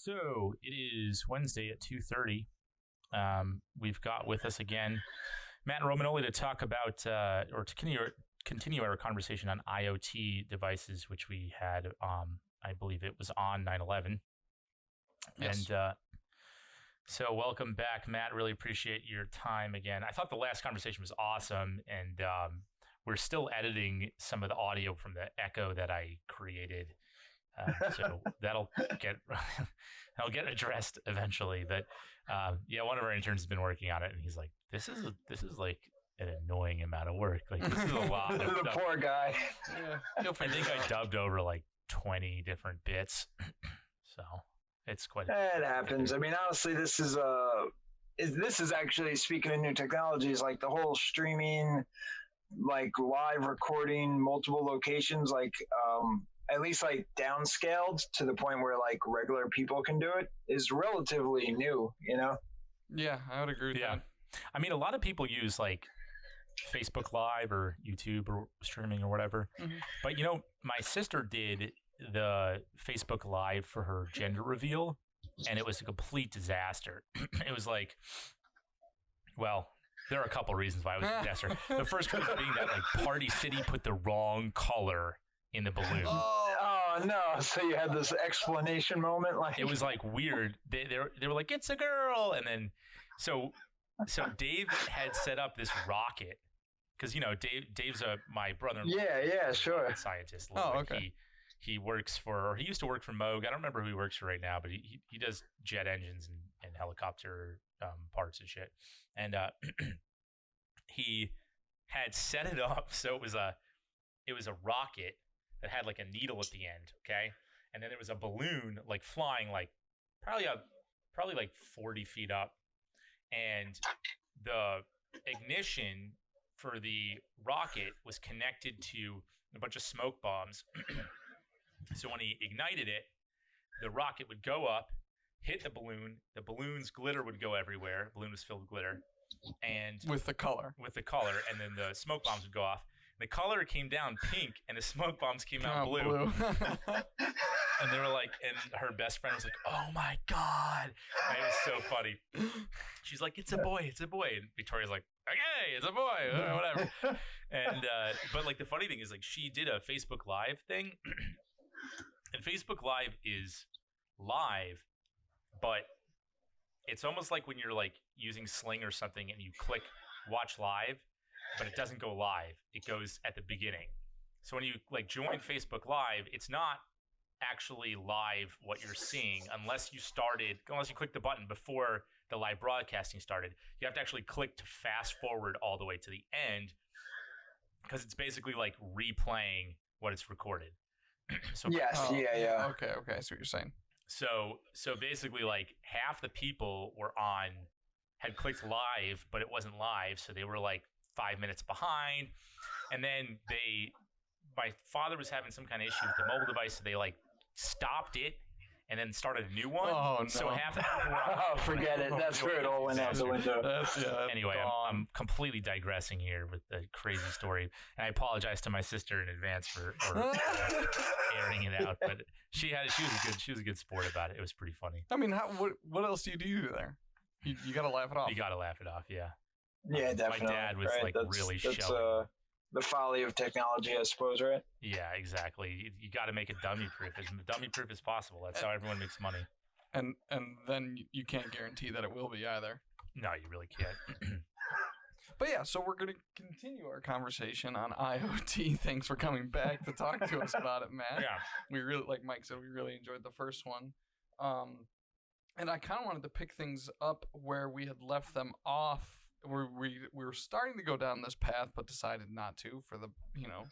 So it is Wednesday at 2:30. We've got with us again Matt Romagnoli to talk about or to continue our conversation on IoT devices, which we had, I believe it was on 9/11. Yes. And so welcome back, Matt. Really appreciate your time again. I thought the last conversation was awesome, and we're still editing some of the audio from the echo that I created. So that'll get addressed eventually. But yeah, one of our interns has been working on it, and he's like, "This is like an annoying amount of work. Like this is a lot." Of The poor guy. Yeah. I think I dubbed over like 20 different bits, so it's quite. It happens. I mean, honestly, this is actually, speaking of new technologies, like the whole streaming, like live recording multiple locations, like at least like downscaled to the point where like regular people can do it is relatively new, you know? Yeah, I would agree with that. I mean, a lot of people use like Facebook Live or YouTube or streaming or whatever. Mhm. But, you know, my sister did the Facebook Live for her gender reveal, and it was a complete disaster. It was like, well, there are a couple reasons why it was a disaster. The first one being that like Party City put the wrong color in the balloon. Oh no! So you had this explanation moment, like It was like weird. They were like, "It's a girl," and then so Dave had set up this rocket because you know Dave's my brother-in-law. Yeah, sure. Rocket scientist. Oh, Like, okay. He works for, or he used to work for Moog. I don't remember who he works for right now, but he does jet engines and helicopter parts and shit. And he had set it up so it was a rocket that had like a needle at the end, okay? And then there was a balloon like flying like probably like 40 feet up. And the ignition for the rocket was connected to a bunch of smoke bombs. So when he ignited it, the rocket would go up, hit the balloon's glitter would go everywhere. The balloon was filled with glitter. And With the color. and then the smoke bombs would go off. The color came down pink, and the smoke bombs came out blue. And they were like, and her best friend was like, "Oh my god!" And it was so funny. She's like, "It's a boy, it's a boy," and Victoria's like, "Okay, it's a boy, whatever." And but like the funny thing is, like, she did a Facebook Live thing, and Facebook Live is live, but it's almost like when you're like using Sling or something, and you click watch live, but it doesn't go live. It goes at the beginning. So when you like join Facebook Live, it's not actually live what you're seeing unless you click the button before the live broadcasting started. You have to actually click to fast forward all the way to the end because it's basically like replaying what it's recorded. So Yes, yeah. Okay, I see what you're saying. So basically like half the people had clicked live, but it wasn't live, so they were like 5 minutes behind. And then my father was having some kind of issue with the mobile device, so they like stopped it and then started a new one. Oh, no. So half the people were Oh, forget it. That's where it all went out the window. Anyway, I'm completely digressing here with the crazy story, and I apologize to my sister in advance for airing it out. But she was a good sport about it. It was pretty funny. I mean, what else do you do there? You got to laugh it off. You got to laugh it off, yeah. Yeah, definitely. My dad was right? really that's, shelling. the folly of technology, I suppose, right? Yeah, exactly. You got to make it dummy-proof. As dummy-proof as possible. That's how everyone makes money. And then you can't guarantee that it will be either. No, you really can't. But yeah, so we're going to continue our conversation on IoT. Thanks for coming back to talk to us about it, Matt. Yeah. We really, like Mike said, we really enjoyed the first one. And I kind of wanted to pick things up where we had left them off. Where we were starting to go down this path, but decided not to for the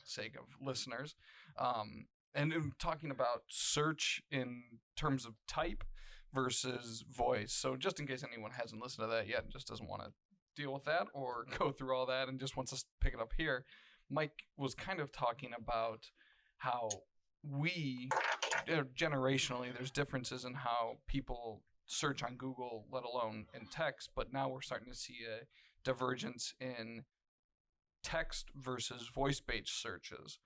sake of listeners. And in talking about search in terms of type versus voice. So just in case anyone hasn't listened to that yet and just doesn't want to deal with that or go through all that and just wants to pick it up here, Mike was kind of talking about how we, generationally, there's differences in how people search on Google, let alone in text, but now we're starting to see a divergence in text versus voice-based searches.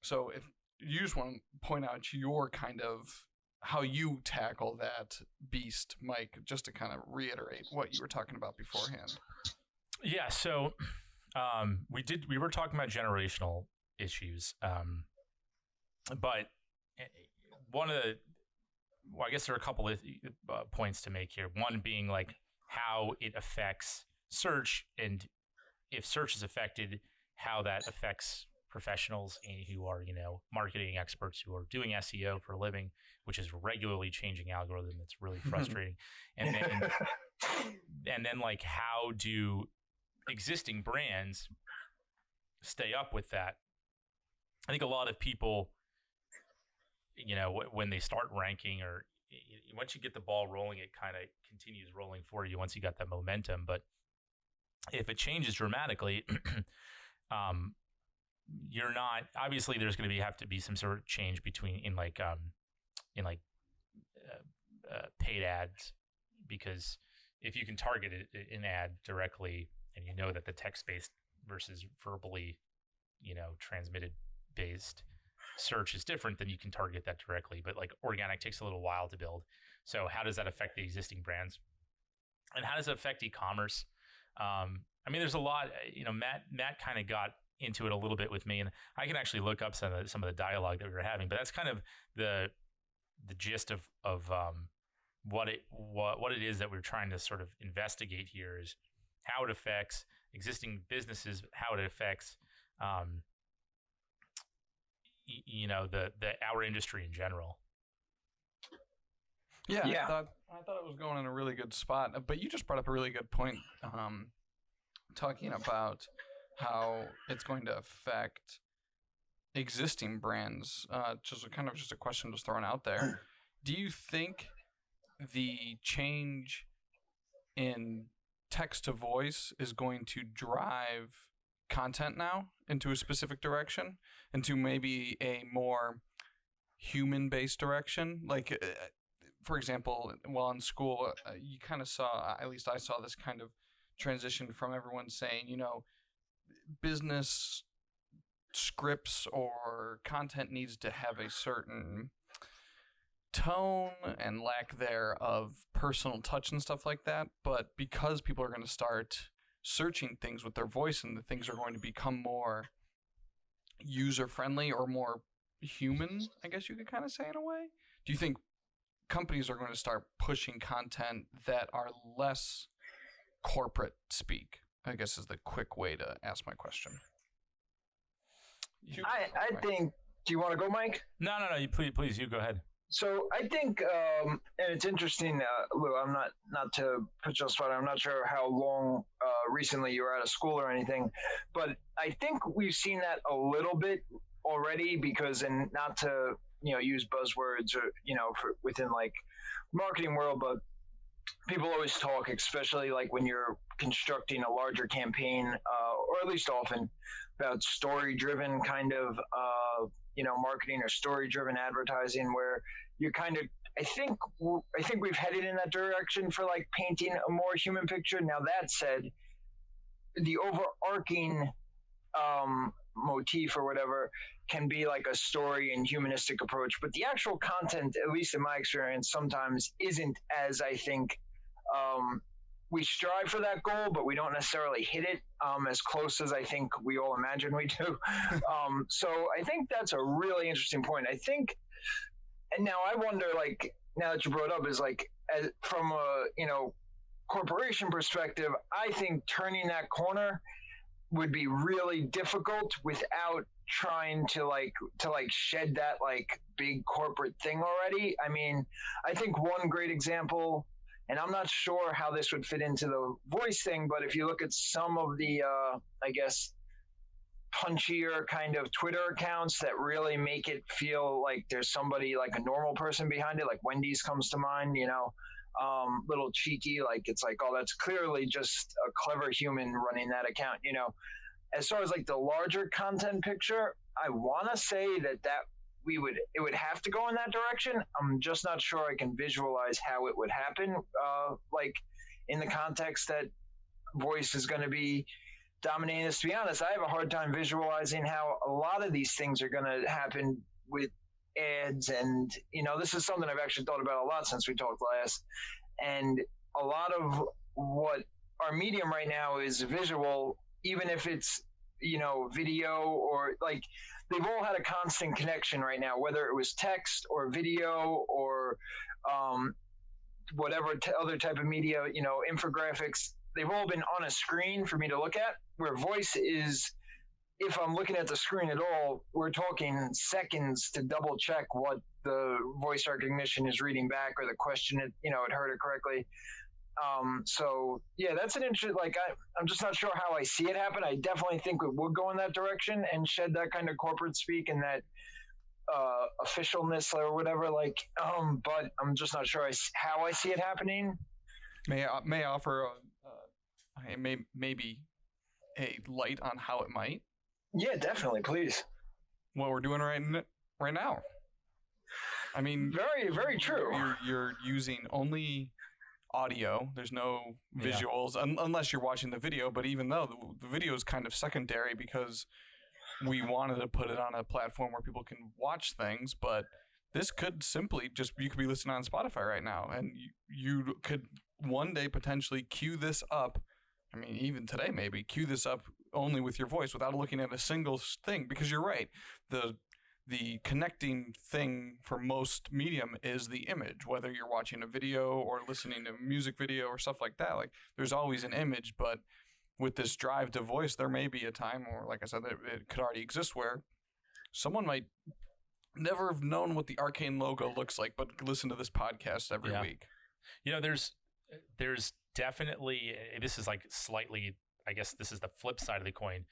So if you just want to point out your kind of how you tackle that beast, Mike, just to kind of reiterate what you were talking about beforehand. Yeah, so we were talking about generational issues, but one of the, I guess there are a couple of points to make here. One being like how it affects search, and if search is affected, how that affects professionals who are, marketing experts who are doing SEO for a living, which is regularly changing algorithm. It's really frustrating. And then like, how do existing brands stay up with that? I think a lot of people, when they start ranking, or once you get the ball rolling, it kind of continues rolling for you once you got that momentum. But if it changes dramatically, you're not, obviously there's going to have to be some sort of change in paid ads, because if you can target an ad directly and you know that the text-based versus verbally, transmitted based search is different, then you can target that directly. But like organic takes a little while to build. So how does that affect the existing brands? And how does it affect e-commerce? There's a lot, Matt kind of got into it a little bit with me, and I can actually look up some of the dialogue that we were having, but that's kind of the gist of what it is that we're trying to sort of investigate here, is how it affects existing businesses, how it affects our industry in general. Yeah. I thought it was going in a really good spot, but you just brought up a really good point, talking about how it's going to affect existing brands. Just a question just thrown out there. Do you think the change in text to voice is going to drive content now into a specific direction, into maybe a more human-based direction? Like, for example, while in school, you kind of saw, at least I saw this kind of transition from everyone saying, business scripts or content needs to have a certain tone and lack there of personal touch and stuff like that. But because people are going to start searching things with their voice, and the things are going to become more user-friendly or more human, I guess you could kind of say in a way, do you think companies are going to start pushing content that are less corporate speak, I guess is the quick way to ask my question? I think, do you want to go, Mike? No, you please, you go ahead. So I think, and it's interesting, Lou, I'm not to put you on the spot, I'm not sure how long recently you were out of school or anything, but I think we've seen that a little bit already, because, and not to, use buzzwords or, within like marketing world, but people always talk, especially like when you're constructing a larger campaign, or at least often, about story-driven kind of, marketing or story-driven advertising, where you kind of, I think we've headed in that direction for like painting a more human picture. Now that said, the overarching motif or whatever can be like a story and humanistic approach, but the actual content, at least in my experience, sometimes isn't as, I think, we strive for that goal, but we don't necessarily hit it as close as I think we all imagine we do. So I think that's a really interesting point. I think, and now I wonder, like, now that you brought it up, is like, from a, corporation perspective, I think turning that corner would be really difficult without trying to shed that like big corporate thing already. I mean, I think one great example, and I'm not sure how this would fit into the voice thing, but if you look at some of the, I guess, punchier kind of Twitter accounts that really make it feel like there's somebody, like a normal person behind it, like Wendy's comes to mind, little cheeky, like it's like, oh, that's clearly just a clever human running that account, As far as like the larger content picture, I want to say that it would have to go in that direction. I'm just not sure I can visualize how it would happen, like in the context that voice is going to be dominating this. To be honest, I have a hard time visualizing how a lot of these things are going to happen with ads, and this is something I've actually thought about a lot since we talked last. And a lot of what our medium right now is visual, even if it's video, or like they've all had a constant connection right now, whether it was text or video or whatever other type of media, infographics. They've all been on a screen for me to look at, where voice is, if I'm looking at the screen at all, we're talking seconds to double check what the voice recognition is reading back, or the question, it heard it correctly. So yeah, that's an interesting, like, I'm just not sure how I see it happen. I definitely think it would go in that direction and shed that kind of corporate speak and that officialness or whatever, but I'm just not sure how I see it happening. May I offer maybe a light on how it might? Yeah, definitely, please. What we're doing right now. I mean, very, very true. You're using only audio. There's no visuals unless you're watching the video. But even though the video is kind of secondary, because we wanted to put it on a platform where people can watch things. But this could simply you could be listening on Spotify right now, and you could one day potentially queue this up. I mean, even today, maybe queue this up only with your voice without looking at a single thing, because you're right. The connecting thing for most medium is the image, whether you're watching a video or listening to a music video or stuff like that. Like, there's always an image, but with this drive to voice, there may be a time, or like I said, it could already exist, where someone might never have known what the Arcane logo looks like, but listen to this podcast every week. There's definitely, this is like slightly, I guess this is the flip side of the coin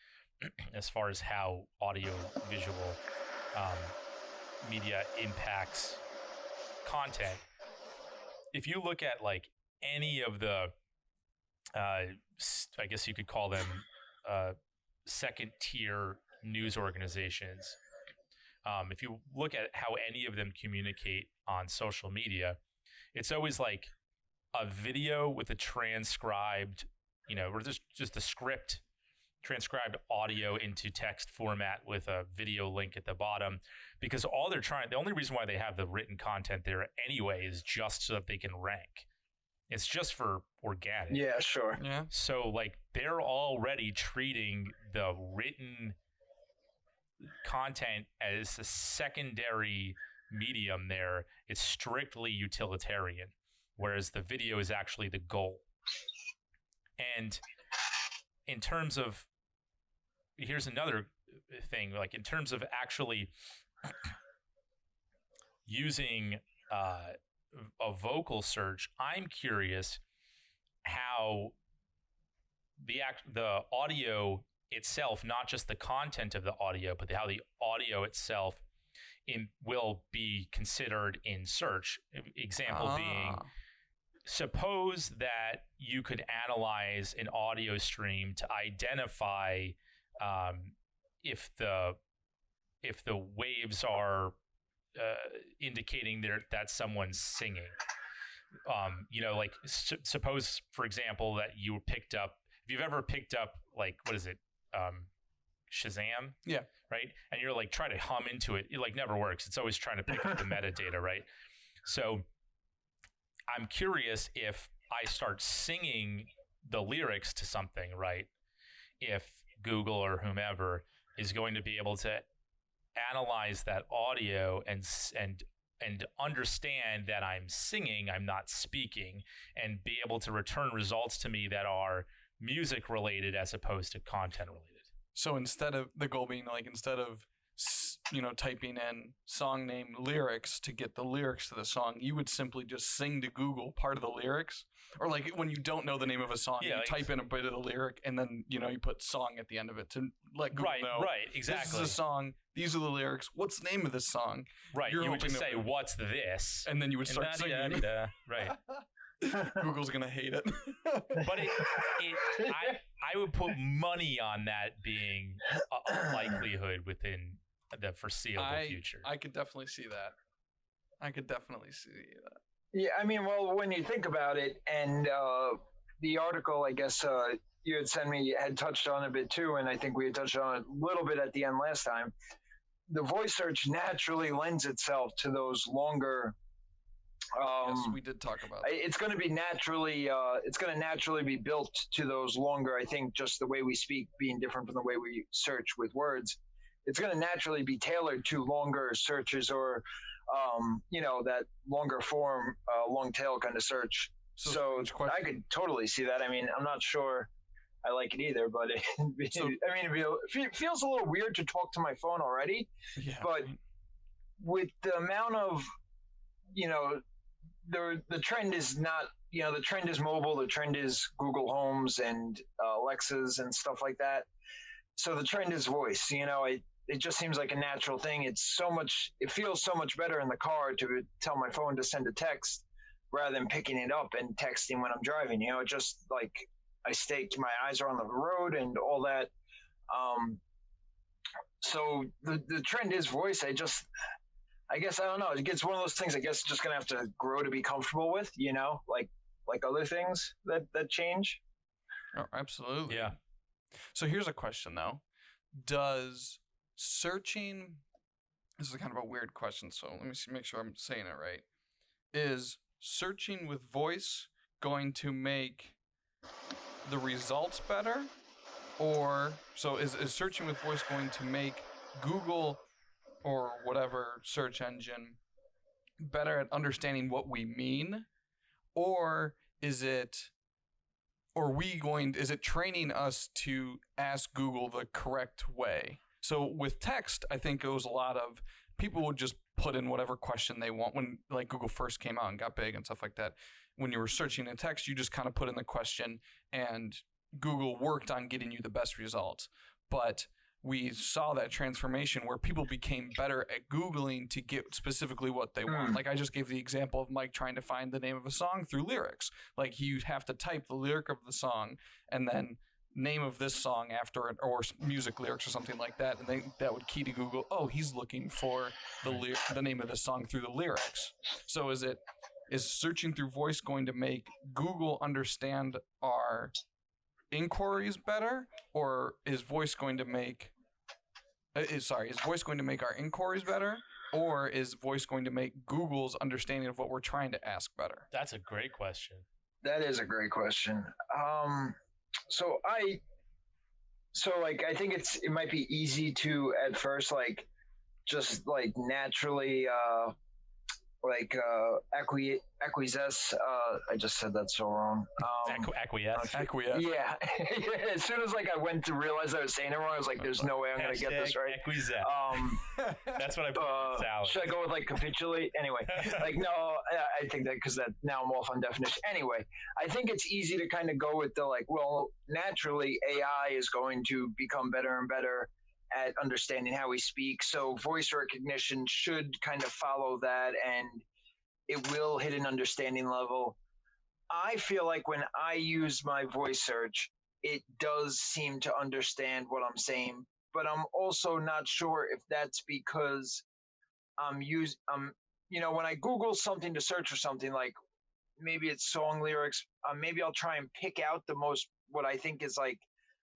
as far as how audio visual media impacts content. If you look at like any of the I guess you could call them second tier news organizations, if you look at how any of them communicate on social media, it's always like a video with a transcribed, or just a script, transcribed audio into text format with a video link at the bottom, because the only reason why they have the written content there anyway is just so that they can rank. It's just for organic. Yeah, sure. Yeah. So like they're already treating the written content as a secondary medium there. It's strictly utilitarian, whereas the video is actually the goal. And in terms of, here's another thing, like in terms of actually using a vocal search, I'm curious how the audio itself, not just the content of the audio, but how the audio itself will be considered in search. Example being, suppose that you could analyze an audio stream to identify if the waves are indicating that someone's singing. Suppose, for example, that you picked up, if you've ever picked up, like, what is it? Shazam? Yeah. Right? And you're like trying to hum into it. It like never works. It's always trying to pick up the metadata, right? So I'm curious, if I start singing the lyrics to something, right? If Google or whomever is going to be able to analyze that audio and understand that I'm singing, I'm not speaking, and be able to return results to me that are music related as opposed to content related. So instead of the goal being like, instead of typing in song name lyrics to get the lyrics to the song, you would simply just sing to Google part of the lyrics. Or like when you don't know the name of a song, you type in a bit of the lyric, and then you put song at the end of it to let Google know. Right, exactly. This is a song. These are the lyrics. What's the name of this song? Right. You would just say, "What's this?" And then you would start singing. Right. Google's gonna hate it. But I would put money on that being a likelihood within the foreseeable future. I could definitely see that. Yeah, I mean, well, when you think about it, and the article, I guess you had sent me, had touched on a bit too, and I think we had touched on it a little bit at the end last time. the voice search naturally lends itself to those longer. Yes, we did talk about that. It's going to be naturally. It's going to naturally be built to those longer. I think just the way we speak being different from the way we search with words, it's going to naturally be tailored to longer searches or, that longer form, long tail kind of search. So I could totally see that. I mean, I'm not sure I like it either, but it feels a little weird to talk to my phone already. Yeah, but with the amount of, the trend is not, the trend is mobile, the trend is Google Homes and Alexas and stuff like that. So the trend is voice, it just seems like a natural thing. It feels so much better in the car to tell my phone to send a text rather than picking it up and texting when I'm driving, just like my eyes are on the road and all that. So the trend is voice. I guess, I don't know. It's one of those things I guess just going to have to grow to be comfortable with, like other things that change. Oh, absolutely. Yeah. So here's a question though. Does searching, this is kind of a weird question, so let me make sure I'm saying it right. Is searching with voice going to make the results better? Or, so is searching with voice going to make Google or whatever search engine better at understanding what we mean? Or is it training us to ask Google the correct way? So with text, I think it was a lot of people would just put in whatever question they want when like Google first came out and got big and stuff like that. When you were searching in text, you just kind of put in the question and Google worked on getting you the best results. But we saw that transformation where people became better at Googling to get specifically what they want. Like I just gave the example of Mike trying to find the name of a song through lyrics. Like you'd have to type the lyric of the song and then name of this song after it, or music lyrics or something like that. And that would key to Google, oh, he's looking for the name of the song through the lyrics. So is searching through voice going to make Google understand our inquiries better, or is voice going to make our inquiries better, or is voice going to make Google's understanding of what we're trying to ask better? That's a great question. That is a great question. I think it might be easy to at first just naturally acquiesce. I just said that so wrong. Acquiesce. Yeah. As soon as I went to realize I was saying it wrong, I was like, "There's no way I'm going to get this right." Acquiesce. That's what I put in the salad. Should I go with capitulate? Anyway, no, I think that because now I'm off on definition. Anyway, I think it's easy to kind of go with the naturally AI is going to become better and better at understanding how we speak. So voice recognition should kind of follow that, and it will hit an understanding level. I feel like when I use my voice search, it does seem to understand what I'm saying, but I'm also not sure if that's because when I Google something to search for something, maybe it's song lyrics, maybe I'll try and pick out what I think is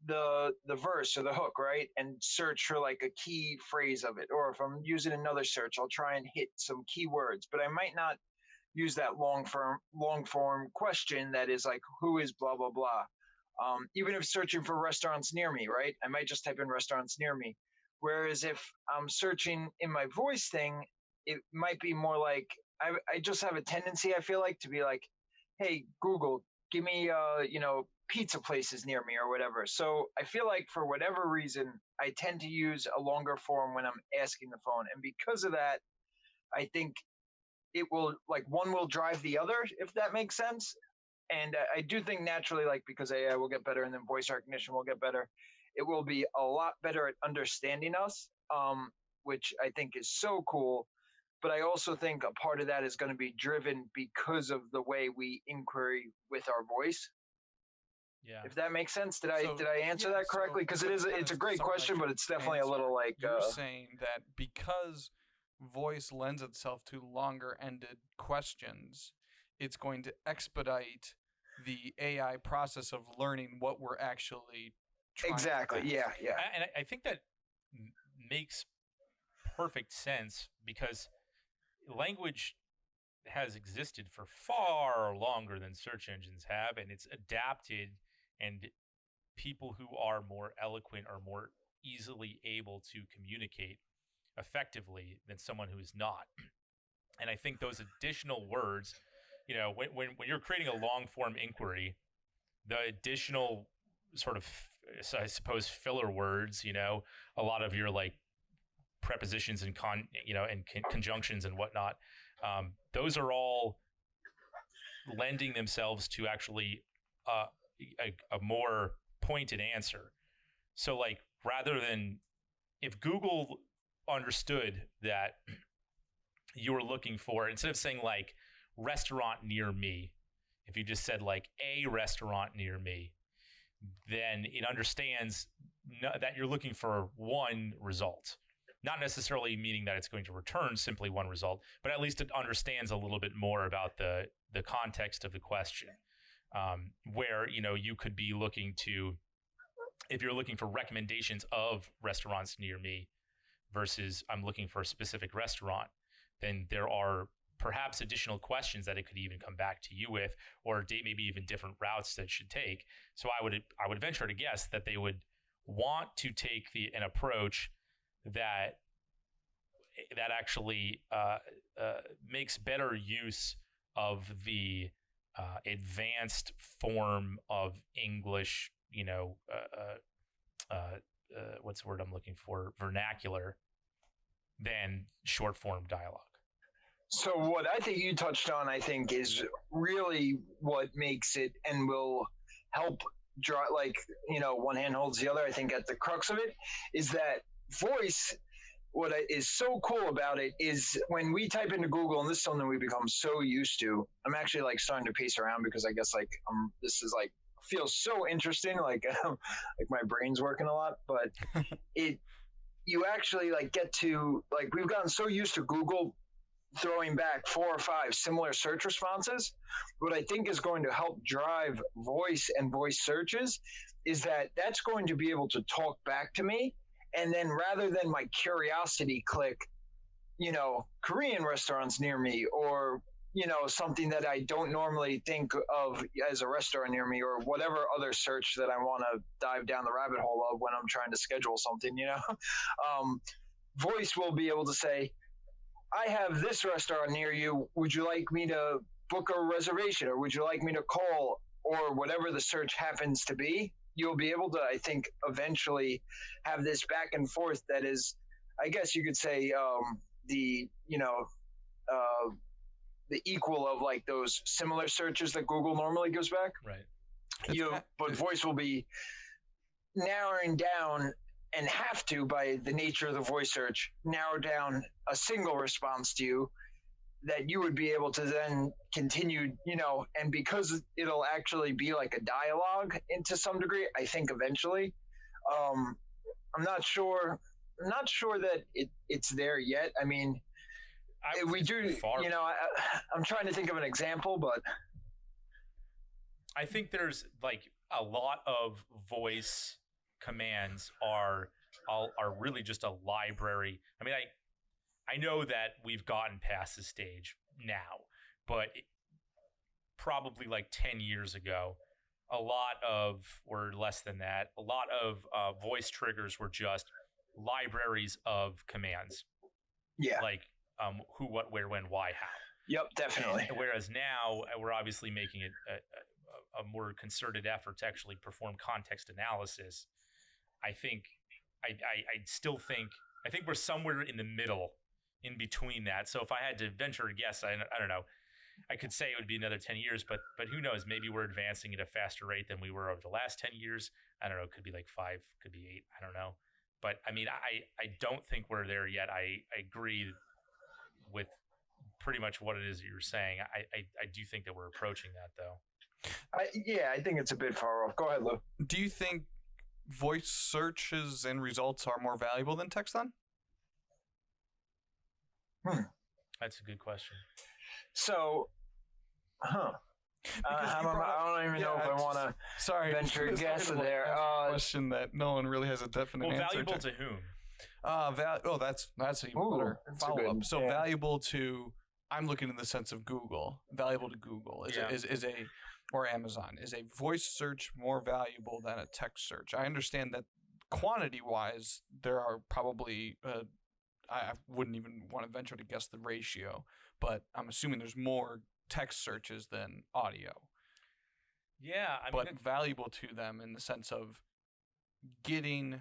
the verse or the hook, right? And search for a key phrase of it. Or if I'm using another search, I'll try and hit some keywords, but I might not use that long form question that is who is blah, blah, blah. Even if searching for restaurants near me, right? I might just type in restaurants near me. Whereas if I'm searching in my voice thing, it might be more I just have a tendency, I feel to be hey, Google, give me, pizza places near me or whatever. So I feel for whatever reason, I tend to use a longer form when I'm asking the phone. And because of that, I think it will one will drive the other, if that makes sense. And I do think naturally, because AI will get better and then voice recognition will get better, it will be a lot better at understanding us, which I think is so cool. But I also think a part of that is going to be driven because of the way we inquiry with our voice. Yeah. If that makes sense, did I answer that correctly? Because it's a great question, but it's definitely a little you're saying that because voice lends itself to longer-ended questions, it's going to expedite the AI process of learning what we're actually trying exactly. to Yeah. And I think that makes perfect sense because language has existed for far longer than search engines have, and it's adapted, and people who are more eloquent are more easily able to communicate effectively than someone who is not. And I think those additional words, when you're creating a long form inquiry, the additional sort of, I suppose, filler words, a lot of your like prepositions and conjunctions and whatnot, those are all lending themselves to actually a more pointed answer. So like, rather than, if Google understood that you were looking for, instead of saying like restaurant near me, if you just said like a restaurant near me, then it understands that you're looking for one result. Not necessarily meaning that it's going to return simply one result, but at least it understands a little bit more about the context of the question, where, you could be looking to, if you're looking for recommendations of restaurants near me versus I'm looking for a specific restaurant, then there are perhaps additional questions that it could even come back to you with, or maybe even different routes that it should take. So I would venture to guess that they would want to take an approach that actually makes better use of the advanced form of English, what's the word I'm looking for, vernacular, than short form dialogue. So what I think you touched on, I think, is really what makes it and will help draw, like, one hand holds the other. I think at the crux of it is that voice, what is so cool about it is when we type into Google, and this is something we become so used to. I'm actually like starting to pace around because I guess like this is like feels so interesting, like like my brain's working a lot, but you actually like get to, like, we've gotten so used to Google throwing back 4 or 5 similar search responses. What I think is going to help drive voice and voice searches is that that's going to be able to talk back to me. And then rather than my curiosity click, Korean restaurants near me, or, something that I don't normally think of as a restaurant near me, or whatever other search that I want to dive down the rabbit hole of when I'm trying to schedule something, voice will be able to say, I have this restaurant near you. Would you like me to book a reservation, or would you like me to call, or whatever the search happens to be? You'll be able to, I think, eventually have this back and forth that is, I guess you could say, the equal of like those similar searches that Google normally gives back. Right. But voice will be narrowing down, and have to, by the nature of the voice search, narrow down a single response to you that you would be able to then continue, and because it'll actually be like a dialogue into some degree, I think eventually, I'm not sure that it's there yet. I mean, we do, I'm trying to think of an example, but I think there's like a lot of voice commands are really just a library. I mean, I know that we've gotten past this stage now, but probably like 10 years ago, or less than that, a lot of voice triggers were just libraries of commands. Yeah. Like who, what, where, when, why, how. Yep, definitely. And whereas now we're obviously making it a more concerted effort to actually perform context analysis. I still think we're somewhere in the middle, in between that. So if I had to venture a guess, I don't know, I could say it would be another 10 years, but who knows? Maybe we're advancing at a faster rate than we were over the last 10 years. I don't know. It could be like 5, could be 8. I don't know. But I mean, I don't think we're there yet. I agree with pretty much what it is that you're saying. I do think that we're approaching that, though. I think it's a bit far off. Go ahead, Lou. Do you think voice searches and results are more valuable than text then? That's a good question. So, I don't even know if I want to venture a guess there. Question that no one really has a definite answer valuable to whom? That's even better follow up. So valuable to, I'm looking in the sense of Google. Valuable to Google is a, or Amazon, is a voice search more valuable than a text search? I understand that quantity wise, there are probably I wouldn't even want to venture to guess the ratio, but I'm assuming there's more text searches than audio. Yeah, but valuable to them in the sense of getting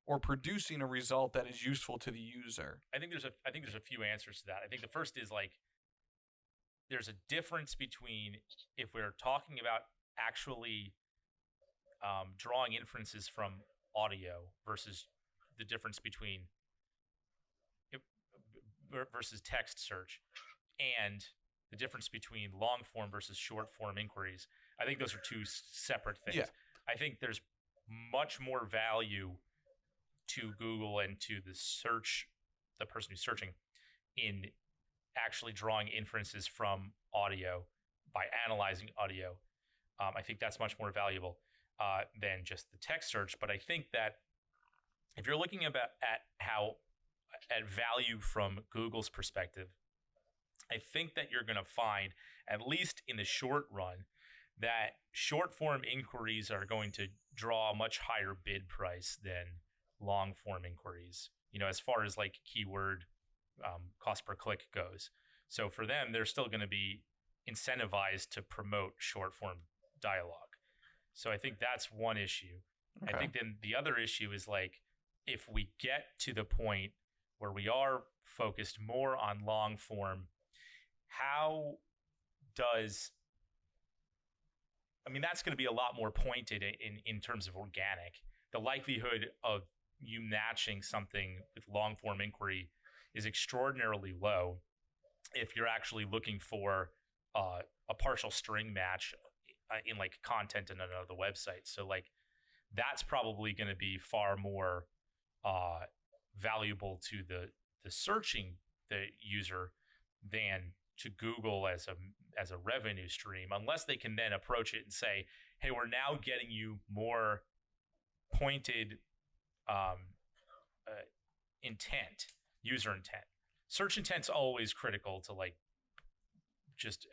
or producing a result that is useful to the user. I think there's a few answers to that. I think the first is like there's a difference between if we're talking about actually drawing inferences from audio versus the difference between versus text search and the difference between long form versus short form inquiries. I think those are two separate things. Yeah. I think there's much more value to Google and to the person who's searching in actually drawing inferences from audio by analyzing audio. I think that's much more valuable than just the text search. But I think that if you're looking at value from Google's perspective, I think that you're going to find, at least in the short run, that short form inquiries are going to draw a much higher bid price than long form inquiries, as far as like keyword cost per click goes. So for them, they're still going to be incentivized to promote short form dialogue. So I think that's one issue. Okay. I think then the other issue is like, if we get to the point where we are focused more on long form, that's going to be a lot more pointed in terms of organic. The likelihood of you matching something with long form inquiry is extraordinarily low if you're actually looking for a partial string match in like content in another website. So like that's probably going to be far more valuable to the searching the user than to Google as a revenue stream, unless they can then approach it and say, hey, we're now getting you more pointed intent, user intent. Search intent's always critical to like just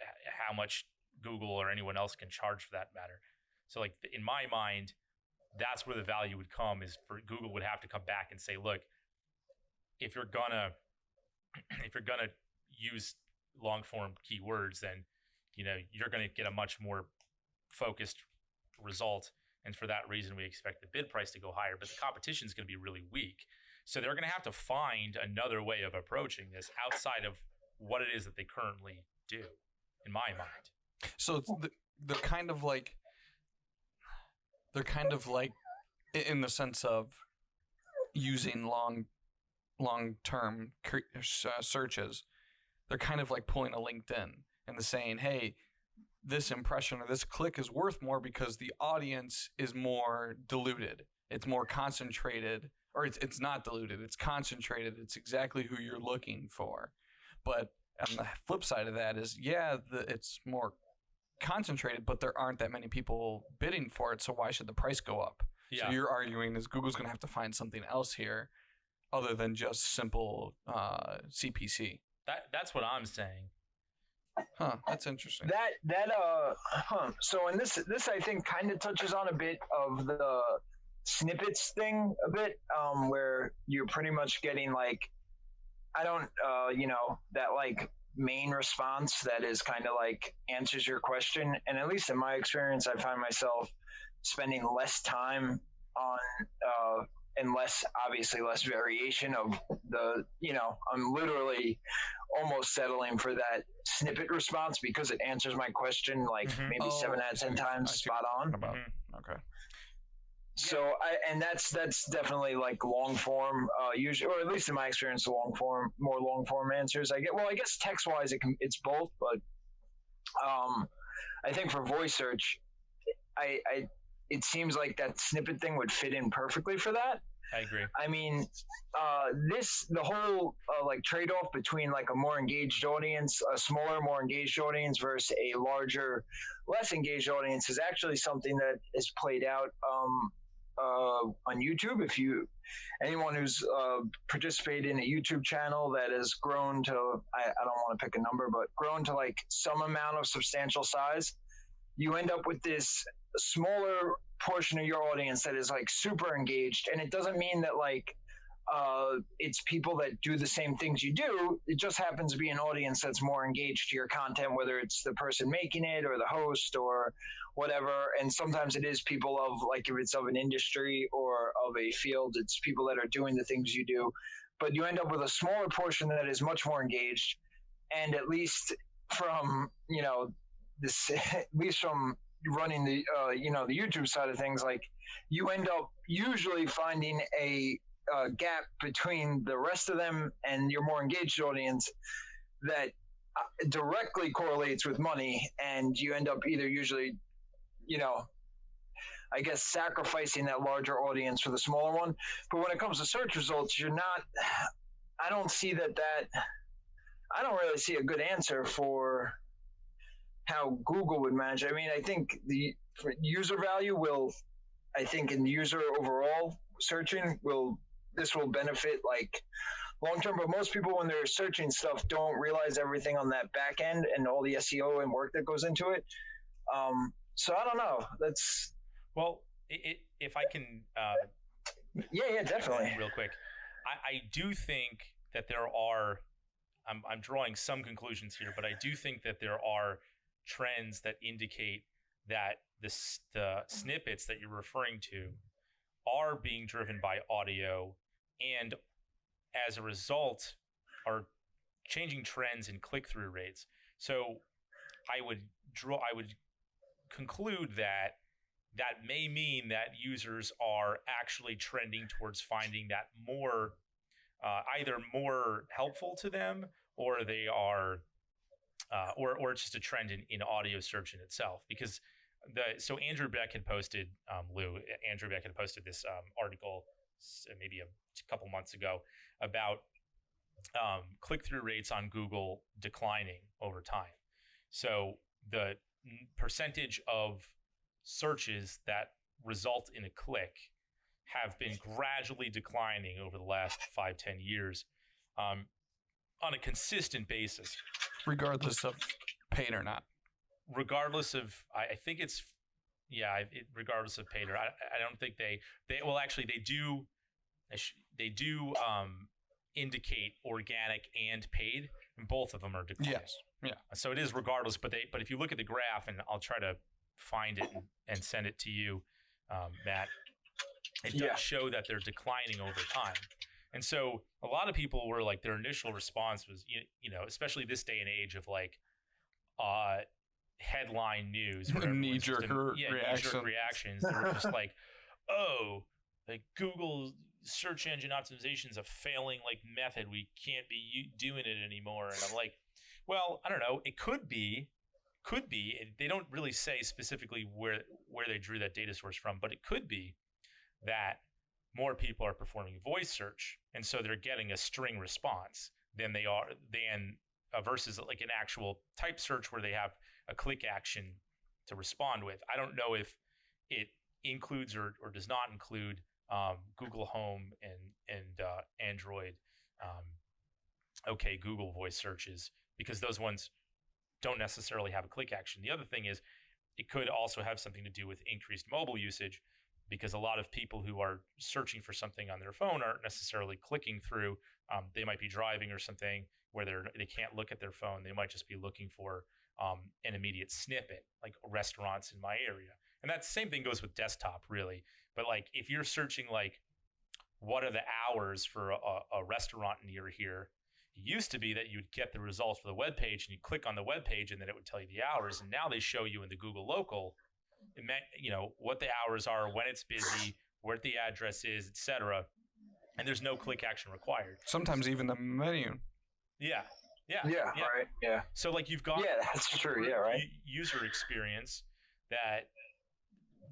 how much Google or anyone else can charge for that matter. So like in my mind, that's where the value would come, is for Google would have to come back and say, look, if you're gonna use long form keywords, then you're going to get a much more focused result, and for that reason we expect the bid price to go higher, but the competition is going to be really weak. So they're going to have to find another way of approaching this outside of what it is that they currently do, in my mind. So they're kind of like in the sense of using long-term searches. They're kind of like pulling a LinkedIn and saying, hey, this impression or this click is worth more because the audience is more diluted. It's more concentrated, or it's not diluted. It's concentrated. It's exactly who you're looking for. But on the flip side of that is, it's more concentrated, but there aren't that many people bidding for it. So why should the price go up? Yeah. So you're arguing is Google's going to have to find something else here other than just simple CPC. That's what I'm saying. Huh, that's interesting. So, and this I think kind of touches on a bit of the snippets thing a bit, where you're pretty much getting like, that like main response that is kind of like answers your question. And at least in my experience, I find myself spending less time on, and less variation of the, I'm literally almost settling for that snippet response because it answers my question like maybe 7 out of 10 times spot on. Okay. So that's definitely like long form, usually, or at least in my experience, more long form answers I get. Well, I guess text wise it's both, but I think for voice search, it seems like that snippet thing would fit in perfectly for that. I agree. I mean, the whole like trade-off between like a more engaged audience, a smaller, more engaged audience versus a larger, less engaged audience is actually something that is played out on YouTube. If anyone who's participated in a YouTube channel that has grown to, I don't want to pick a number, but grown to like some amount of substantial size, you end up with this smaller portion of your audience that is like super engaged. And it doesn't mean that like it's people that do the same things you do. It just happens to be an audience that's more engaged to your content, whether it's the person making it or the host or whatever. And sometimes it is people of like, if it's of an industry or of a field, it's people that are doing the things you do. But you end up with a smaller portion that is much more engaged. And at least from, this, at least from running the, the YouTube side of things, like you end up usually finding a gap between the rest of them and your more engaged audience that directly correlates with money, and you end up either usually, I guess, sacrificing that larger audience for the smaller one. But when it comes to search results, I don't really see a good answer for how Google would manage it. I mean, I think the user value in user overall searching this will benefit like long term, but most people when they're searching stuff don't realize everything on that back end and all the SEO and work that goes into it. So I don't know. If I can yeah, definitely, real quick, I do think that there are I'm drawing some conclusions here, but I do think that there are trends that indicate that the snippets that you're referring to are being driven by audio, and as a result are changing trends in click-through rates. So I would conclude that may mean that users are actually trending towards finding that more either more helpful to them, or they are or it's just a trend in audio search in itself. Because so Andrew Beck had posted Andrew Beck had posted this article maybe a couple months ago about click-through rates on Google declining over time. So the percentage of searches that result in a click have been gradually declining over the last 5-10 years on a consistent basis, regardless of paid or not. Regardless of, I think it's, regardless of paid or I don't think they do indicate organic and paid, and both of them are declining. Yes, yeah. So it is regardless, but if you look at the graph, and I'll try to find it and send it to you, Matt, it does show that they're declining over time. And so a lot of people were like, their initial response was, especially this day and age of like headline news, knee-jerk reactions. They were just like, oh, like Google search engine optimization is a failing like method. We can't be doing it anymore. And I'm like, well, I don't know. It could be. They don't really say specifically where they drew that data source from, but it could be that more people are performing voice search, and so they're getting a string response than versus like an actual type search where they have a click action to respond with. I don't know if it includes or does not include Google Home and Android OK Google voice searches, because those ones don't necessarily have a click action. The other thing is it could also have something to do with increased mobile usage, because a lot of people who are searching for something on their phone aren't necessarily clicking through. They might be driving or something where they can't look at their phone. They might just be looking for an immediate snippet, like restaurants in my area. And that same thing goes with desktop, really. But like if you're searching like, what are the hours for a restaurant near here? It used to be that you'd get the results for the web page and you click on the web page and then it would tell you the hours. And now they show you in the Google local, what the hours are, when it's busy, where the address is, etc. And there's no click action required. Sometimes even the menu. Yeah. Right. Yeah. So like you've got that's true. Yeah, right. User experience that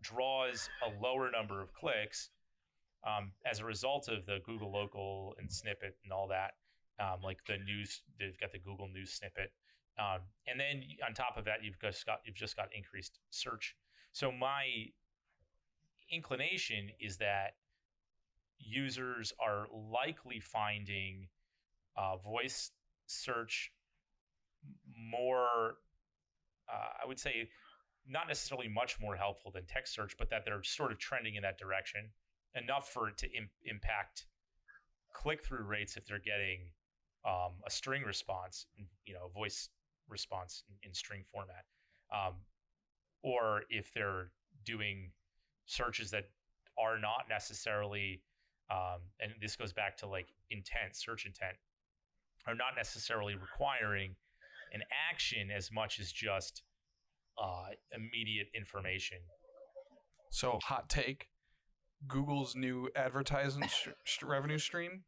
draws a lower number of clicks as a result of the Google local and snippet and all that. Like the news, they've got the Google News snippet, and then on top of that, you've just got increased search. So inclination is that users are likely finding voice search more, I would say, not necessarily much more helpful than text search, but that they're sort of trending in that direction enough for it to impact click-through rates if they're getting a string response, a voice response in string format, or if they're doing searches that are not necessarily, and this goes back to like intent, search intent, are not necessarily requiring an action as much as just immediate information. So, hot take, Google's new advertising revenue stream,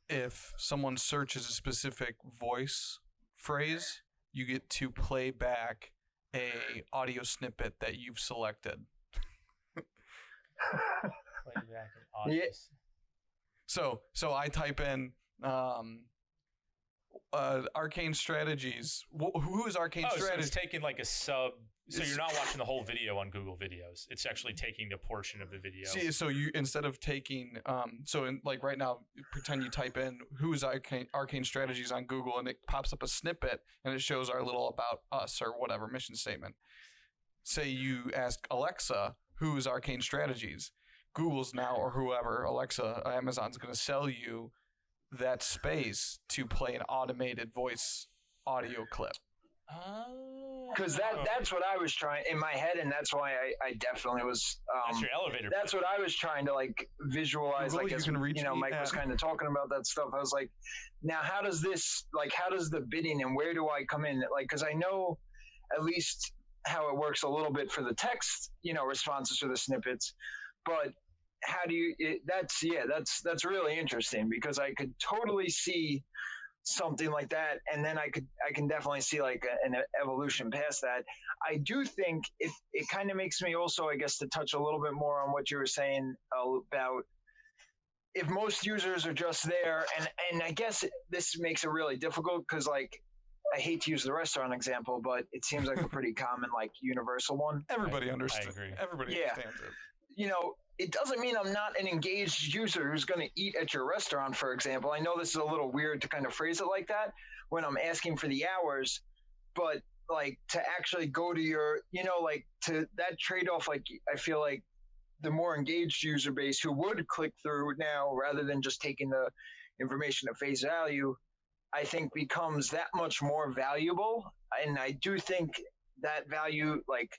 if someone searches a specific voice phrase, you get to play back a audio snippet that you've selected. Play back an audio. Yeah. So I type in Arcane Strategies. Who is Arcane So Strategies? it's taking like a sub. So you're not watching the whole video on Google Videos. It's actually taking the portion of the video. See, so you, instead of taking, like right now, pretend you type in who's Arcane Strategies on Google, and it pops up a snippet, and it shows our little about us or whatever mission statement. Say you ask Alexa, who's Arcane Strategies? Google's now, or whoever, Alexa, Amazon's going to sell you that space to play an automated voice audio clip. Because that's what I was trying in my head, and that's why I definitely was. That's your elevator. That's what I was trying to like visualize. Google, Like, as Mike was kind of talking about that stuff. I was like, now how does the bidding and where do I come in? Like, because I know at least how it works a little bit for the text, responses to the snippets, but how do you? That's really interesting because I could totally see something like that, and then I can definitely see like an evolution past that. I do think it kind of makes me also, I guess, to touch a little bit more on what you were saying about if most users are just there, and I guess this makes it really difficult because like I hate to use the restaurant example, but it seems like a pretty common like universal one. Everybody understands. I agree. Everybody understands it. It doesn't mean I'm not an engaged user who's going to eat at your restaurant, for example. I know this is a little weird to kind of phrase it like that when I'm asking for the hours, but like to actually go to your, like to that trade-off, like I feel like the more engaged user base who would click through now rather than just taking the information at face value, I think becomes that much more valuable. And I do think that value, like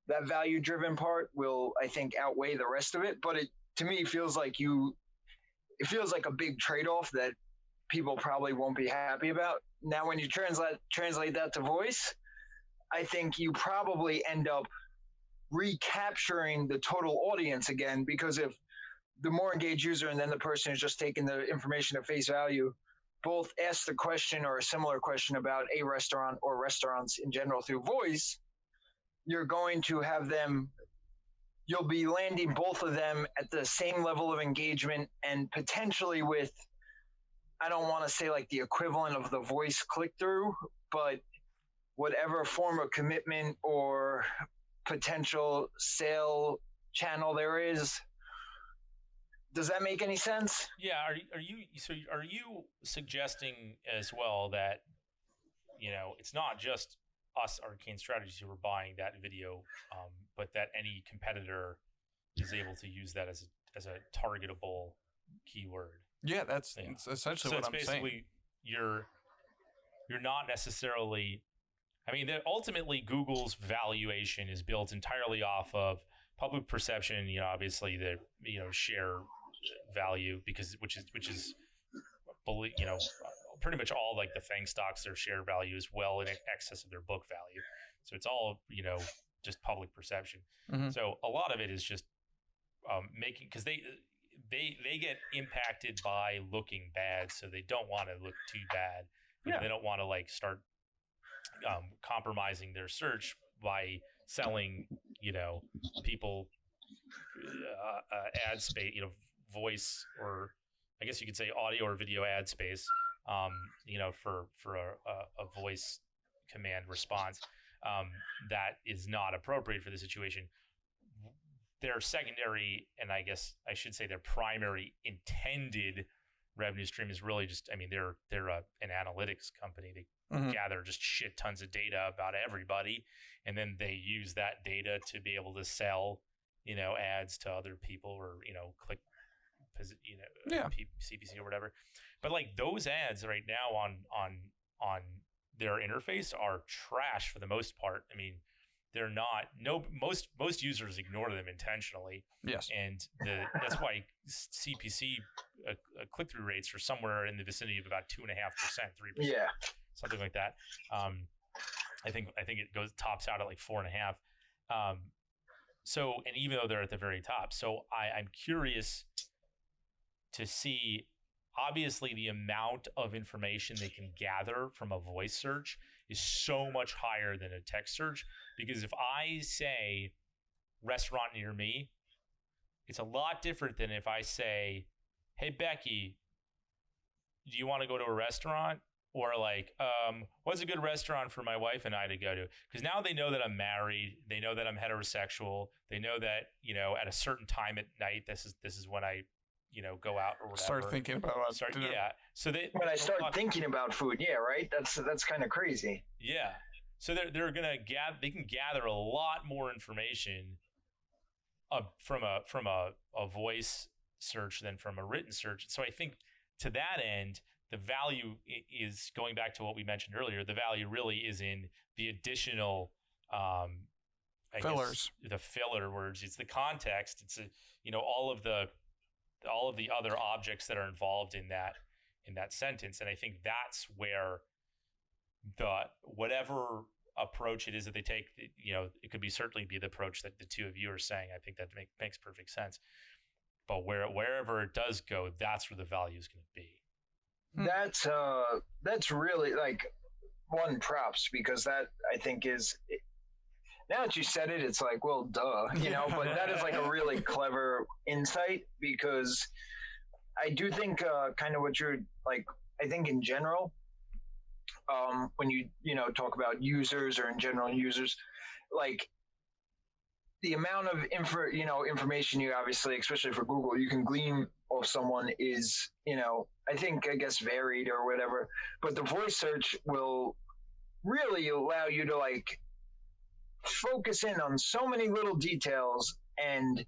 that value-driven part will, I think, outweigh the rest of it. But it, to me, feels like a big trade-off that people probably won't be happy about. Now, when you translate that to voice, I think you probably end up recapturing the total audience again, because if the more engaged user and then the person who's just taking the information at face value both ask the question or a similar question about a restaurant or restaurants in general through voice, you're going to have you'll be landing both of them at the same level of engagement and potentially with, I don't want to say like the equivalent of the voice click-through, but whatever form of commitment or potential sale channel there is. Does that make any sense? Yeah. Are you suggesting as well that, it's not just us Arcane Strategies who are buying that video, but that any competitor is able to use that as a targetable keyword? Yeah, that's essentially what I'm saying. So it's basically you're not necessarily. I mean, ultimately Google's valuation is built entirely off of public perception. Obviously the share value, because which is pretty much all like the FANG stocks, their share value is well in excess of their book value. So it's all, just public perception. Mm-hmm. So a lot of it is just making, because they get impacted by looking bad. So they don't want to look too bad. They don't want to like start compromising their search by selling, people ad space, voice, or I guess you could say audio or video ad space, for a voice command response that is not appropriate for the situation. their secondary, and I guess I should say their primary intended revenue stream is really just, I mean, they're an analytics company. They gather just shit tons of data about everybody, and then they use that data to be able to sell, ads to other people, or click, CPC or whatever. But like those ads right now on their interface are trash for the most part. I mean, they're not. Most users ignore them intentionally. Yes, and that's why CPC click-through rates are somewhere in the vicinity of about 2.5%, 3%, something like that. I think it tops out at like 4.5. So, and even though they're at the very top, so I'm curious to see. Obviously, the amount of information they can gather from a voice search is so much higher than a text search, because if I say restaurant near me, it's a lot different than if I say, hey, Becky, do you want to go to a restaurant? Or like, what's a good restaurant for my wife and I to go to? Because now they know that I'm married. They know that I'm heterosexual. They know that, at a certain time at night, this is when I go out or whatever. Start thinking about dinner. Yeah. So when I start thinking about food, yeah, right. That's kind of crazy. Yeah. So they're gonna they can gather a lot more information from a voice search than from a written search. So I think to that end, the value is going back to what we mentioned earlier. The value really is in the additional fillers, the filler words. It's the context. It's all of the other objects that are involved in that sentence. And I think that's where whatever approach it is that they take, it could certainly be the approach that the two of you are saying. I think that makes perfect sense. But wherever it does go, that's where the value is going to be. That's really like one props, because that I think is, now that you said it, it's like, well, duh, but that is like a really clever insight, because I do think kind of what you're like, I think in general, when you talk about users, or in general users, like the amount of information you obviously, especially for Google, you can glean off someone is, I guess varied or whatever, but the voice search will really allow you to like focus in on so many little details and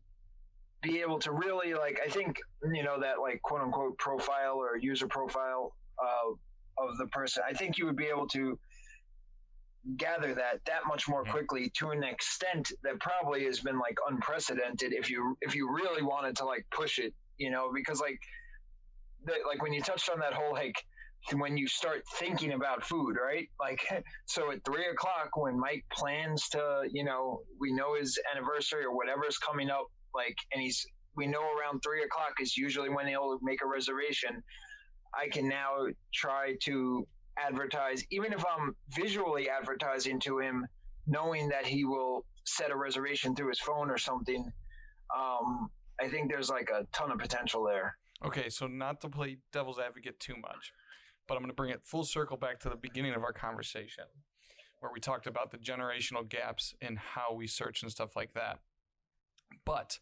be able to really like, I think, that like quote unquote profile or user profile of the person, I think you would be able to gather that much more quickly, to an extent that probably has been like unprecedented if you really wanted to like push it, because like when you touched on that whole, like when you start thinking about food, right? Like, so at 3:00 when Mike plans to, we know his anniversary or whatever is coming up, like, and we know around 3:00 is usually when he'll make a reservation. I can now try to advertise, even if I'm visually advertising to him, knowing that he will set a reservation through his phone or something. I think there's like a ton of potential there. Okay, so not to play devil's advocate too much, but I'm going to bring it full circle back to the beginning of our conversation, where we talked about the generational gaps in how we search and stuff like that. But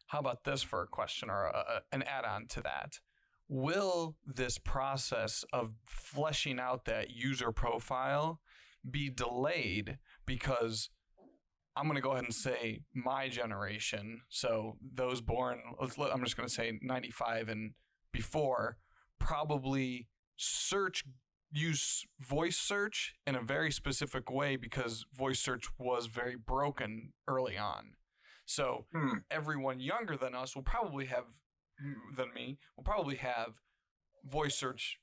how about this for a question, or an add-on to that? Will this process of fleshing out that user profile be delayed because I'm going to go ahead and say my generation, so those born, I'm just going to say 95 and before, probably use voice search in a very specific way, because voice search was very broken early on. So everyone younger than us will probably have voice search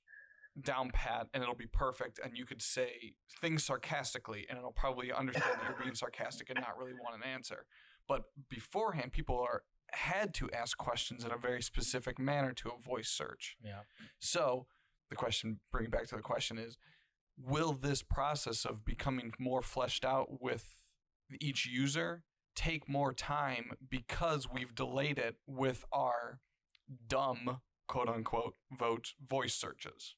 down pat, and it'll be perfect, and you could say things sarcastically and it'll probably understand that you're being sarcastic and not really want an answer. But beforehand, people had to ask questions in a very specific manner to a voice search. Yeah. So bringing back to the question is, will this process of becoming more fleshed out with each user take more time because we've delayed it with our dumb, quote unquote, voice searches?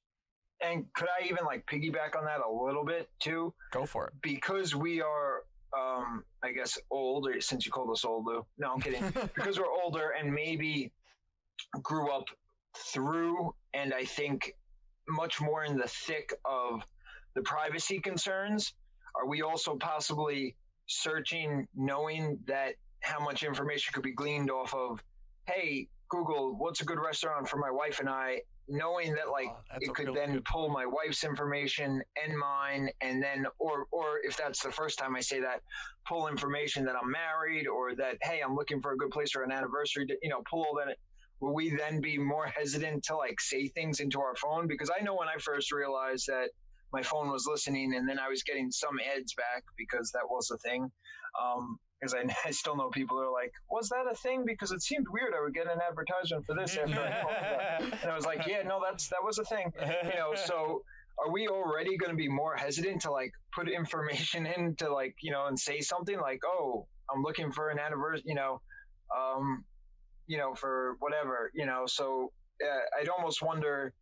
And could I even like piggyback on that a little bit too? Go for it. Because we are I guess old, or since you called us old, Lou. No, I'm kidding. Because we're older and maybe grew up through, and I think much more in the thick of the privacy concerns. Are we also possibly searching, knowing that how much information could be gleaned off of, hey, Google, what's a good restaurant for my wife and I, knowing that like it could then pull my wife's information and mine, and then or if that's the first time I say that, pull information that I'm married, or that, hey, I'm looking for a good place for an anniversary to, pull all that. Will we then be more hesitant to like say things into our phone? Because I know when I first realized that my phone was listening, and then I was getting some ads back because that was a thing. Because I still know people who are like, was that a thing? Because it seemed weird. I would get an advertisement for this after I told that. And I was like, yeah, no, that was a thing. So are we already going to be more hesitant to like put information in to like, and say something like, oh, I'm looking for an anniversary, for whatever, so I'd almost wonder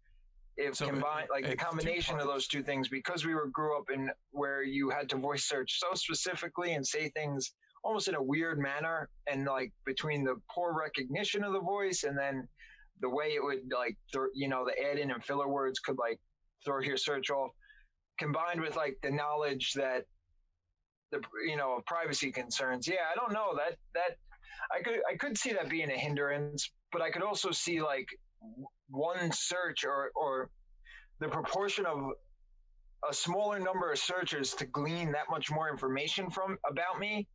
if combined, like the combination of those two things, because we grew up in where you had to voice search so specifically and say things almost in a weird manner, and like between the poor recognition of the voice and then the way it would like, the add in and filler words could like throw your search off, combined with like the knowledge that the, of privacy concerns. Yeah, I don't know that I could see that being a hindrance, but I could also see like one search or the proportion of a smaller number of searchers to glean that much more information about me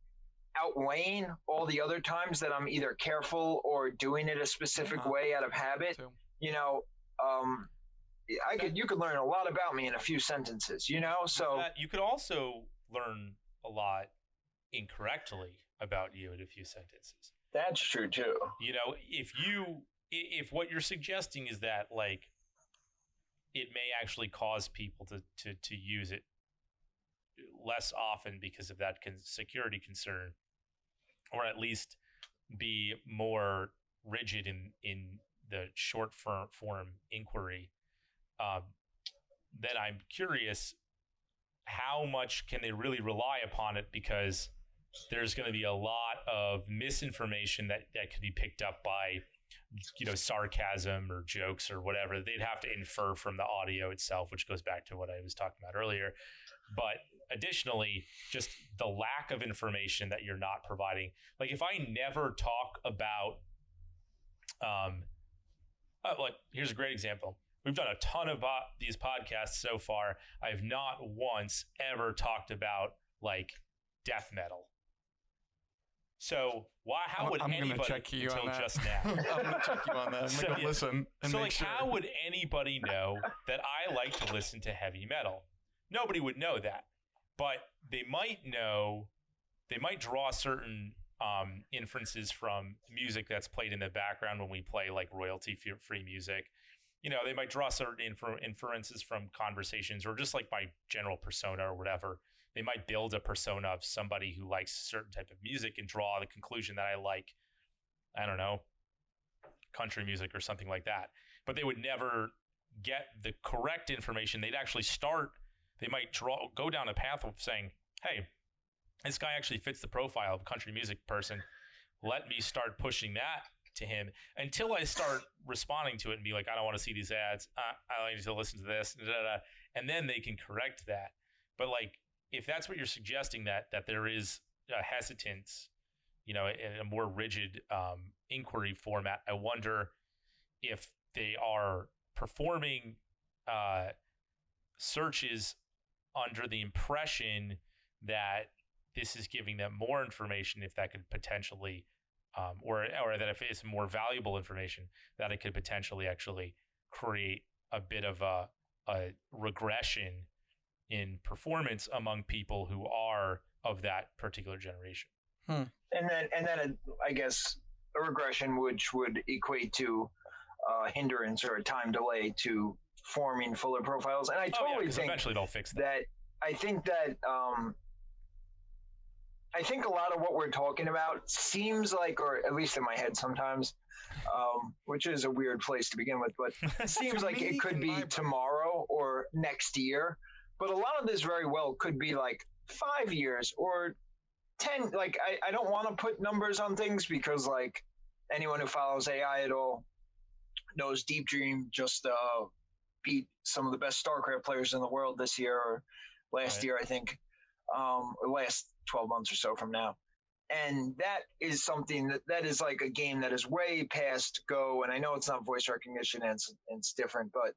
outweighing all the other times that I'm either careful or doing it a specific way out of habit. You could learn a lot about me in a few sentences, so you could also learn a lot incorrectly about you in a few sentences. That's true too. If what you're suggesting is that like it may actually cause people to use it less often because of that security concern, or at least be more rigid in the short form inquiry, then I'm curious, how much can they really rely upon it? Because there's going to be a lot of misinformation that could be picked up by, sarcasm or jokes or whatever. They'd have to infer from the audio itself, which goes back to what I was talking about earlier. But additionally, just the lack of information that you're not providing. Like if I never talk about, here's a great example. We've done a ton of these podcasts so far. I've not once ever talked about like death metal. So how would anybody check you until on that. just now? I'm gonna check you on that. I'm gonna listen and so make like sure. How would anybody know that I like to listen to heavy metal? Nobody would know that, but they might know. They might draw certain inferences from music that's played in the background when we play like royalty-free music. They might draw certain inferences from conversations, or just like my general persona or whatever. They might build a persona of somebody who likes a certain type of music and draw the conclusion that I like, I don't know, country music or something like that. But they would never get the correct information. They'd actually they might go down a path of saying, hey, this guy actually fits the profile of a country music person. Let me start pushing that to him until I start responding to it and be like, I don't want to see these ads. I need to listen to this. And then they can correct that. But like, if that's what you're suggesting, that there is a hesitance, in a more rigid inquiry format, I wonder if they are performing searches under the impression that this is giving them more information, if that could potentially, or that if it's more valuable information, that it could potentially actually create a bit of a regression in performance among people who are of that particular generation. And then I guess a regression which would equate to a hindrance or a time delay to forming fuller profiles. And I totally think eventually they'll fix that. I think a lot of what we're talking about seems like, or at least in my head sometimes, which is a weird place to begin with, but it seems like it could be tomorrow or next year. But a lot of this very well could be like 5 years or 10, like, I don't want to put numbers on things because, like, anyone who follows AI at all knows Deep Dream just beat some of the best StarCraft players in the world this year or last year, I think, or last 12 months or so from now. And that is something that is like a game that is way past Go. And I know it's not voice recognition and it's different, but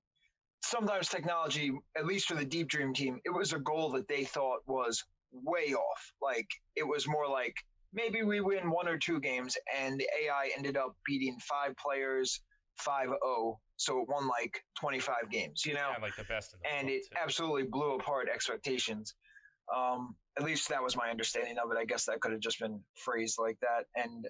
sometimes technology, at least for the Deep Dream team, it was a goal that they thought was way off. Like, it was more like, maybe we win 1 or 2 games, and the AI ended up beating 5 players 5-0. So it won like 25 games, you know? Yeah, like the best in the and world, it too. absolutely blew apart expectations. At least that was my understanding of it. I guess that could have just been phrased like that. And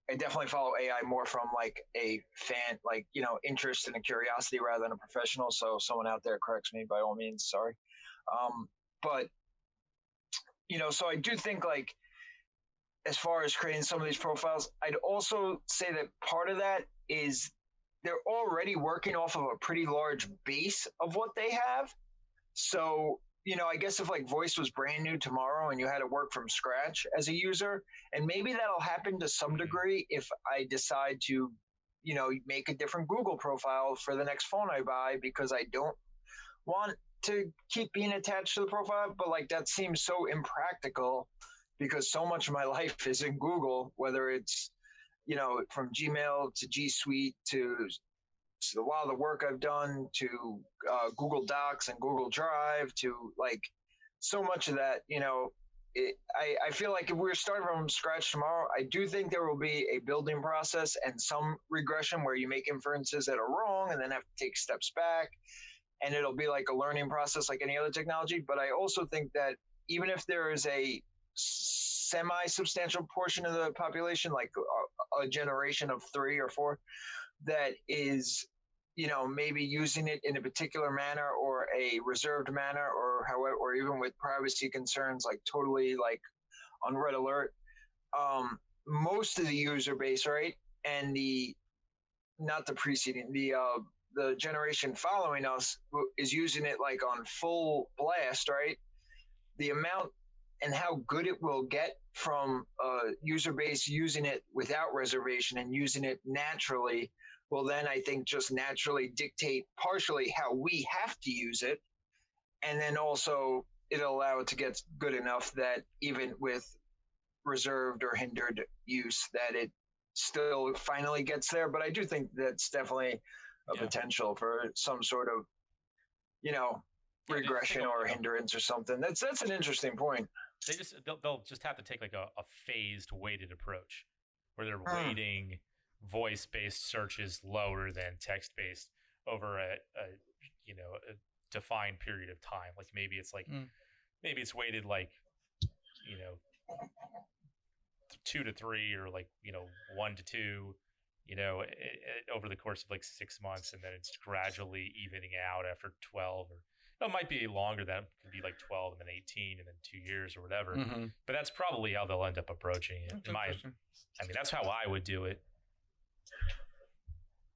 I definitely follow AI more from like a fan, like, you know, interest and a curiosity rather than a professional. So if someone out there corrects me, by all means, sorry. But, you know, so I do think, like, as far as creating some of these profiles, I'd also say that part of that is they're already working off of a pretty large base of what they have. So, you know, I guess if like voice was brand new tomorrow and you had to work from scratch as a user, and maybe that'll happen to some degree if I decide to, you know, make a different Google profile for the next phone I buy, because I don't want to keep being attached to the profile. But like, that seems so impractical because so much of my life is in Google, whether it's, you know, from Gmail to G Suite to a lot of the work I've done to Google Docs and Google Drive to like so much of that, you know, I feel like if we were starting from scratch tomorrow, I do think there will be a building process and some regression where you make inferences that are wrong and then have to take steps back. And it'll be like a learning process like any other technology. But I also think that even if there is a semi-substantial portion of the population, like a generation of 3 or 4, that is, you know, maybe using it in a particular manner or a reserved manner, or however, or even with privacy concerns, like totally like on red alert. Most of the user base, right, and the generation following us is using it like on full blast, right? The amount and how good it will get from user base using it without reservation and using it naturally will then, I think, just naturally dictate partially how we have to use it. And then also it'll allow it to get good enough that even with reserved or hindered use, that it still finally gets there. But I do think that's definitely a potential for some sort of, you know, regression or hindrance or something. That's an interesting point. They'll just have to take like a phased weighted approach where they're weighting voice-based searches lower than text-based over a defined period of time. Like maybe it's like maybe it's weighted like, you know, 2 to 3 or like, you know, 1 to 2, you know, over the course of like 6 months, and then it's gradually evening out after 12, or it might be longer. That could be like 12 and then 18 and then 2 years or whatever. But that's probably how they'll end up approaching it. I mean, that's how I would do it.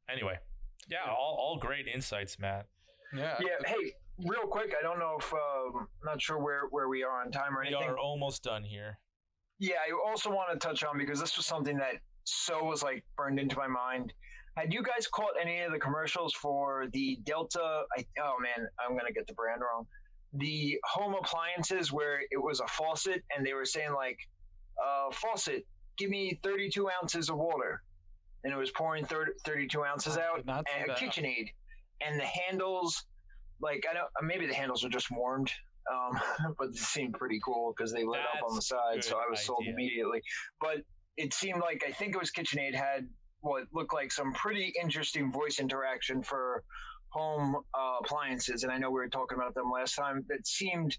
Anyway, all great insights, Matt. Yeah. Hey, real quick, I don't know if not sure where we are on time or anything. We are almost done here. Yeah, I also want to touch on, because this was something that was like burned into my mind. Had you guys caught any of the commercials for the Delta? Oh man, I'm gonna get the brand wrong. The home appliances where it was a faucet, and they were saying like, "Faucet, give me 32 ounces of water," and it was pouring 32 ounces out. And a KitchenAid, and the handles, like maybe the handles are just warmed, but they seemed pretty cool because they lit up on the side, so I was sold immediately. But it seemed like, I think it was KitchenAid had what looked like some pretty interesting voice interaction for home appliances, and I know we were talking about them last time. That seemed,